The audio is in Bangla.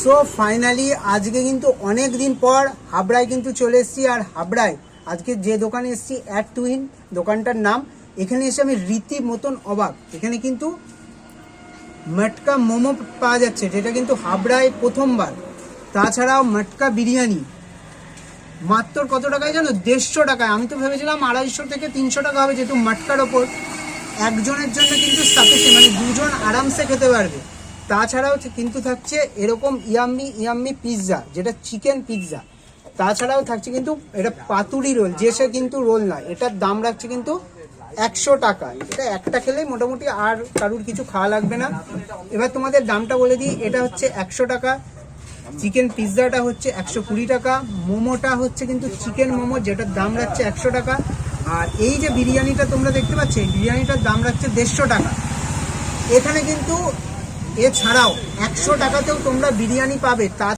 সো ফাইনালি আজকে কিন্তু অনেক দিন পর হাবড়ায় কিন্তু চলে এসেছি। আর হাবড়ায় আজকে যে দোকানে এসেছি অ্যাট টুইন দোকানটার নাম, এখানে এসে আমি রীতিমতন অবাক। এখানে কিন্তু মটকা মোমো পাওয়া যাচ্ছে, যেটা কিন্তু হাবড়ায় প্রথমবার। তাছাড়াও মটকা বিরিয়ানি মাত্র কত টাকায় জানো? 150 টাকায়। আমি তো ভেবেছিলাম 250 থেকে 300 টাকা হবে, যেহেতু মটকার ওপর একজনের জন্য কিন্তু সাফিসিয়েন্ট, মানে দুজন আরামসে খেতে পারবে। তাছাড়াও কিন্তু থাকছে এরকম ইয়াম্মি পিৎজা, যেটা চিকেন পিৎজা। তাছাড়াও থাকছে কিন্তু এটা পাতুরি রোল, যে সে কিন্তু রোল না, এটার দাম রাখছে কিন্তু 100 টাকা। এটা একটা খেলেই মোটামুটি আর কারুর কিছু খাওয়া লাগবে না। এবার তোমাদের দামটা বলে দিই, এটা হচ্ছে 100 টাকা, চিকেন পিৎজাটা হচ্ছে 120 টাকা, মোমোটা হচ্ছে কিন্তু চিকেন মোমো, যেটার দাম রাখছে 100 টাকা। আর এই যে বিরিয়ানিটা তোমরা দেখতে পাচ্ছ, এই বিরিয়ানিটার দাম রাখছে 150 টাকা। এখানে কিন্তু এছাড়াও 100 টাকাতেও তোমরা বিরিয়ানি পাবে। তা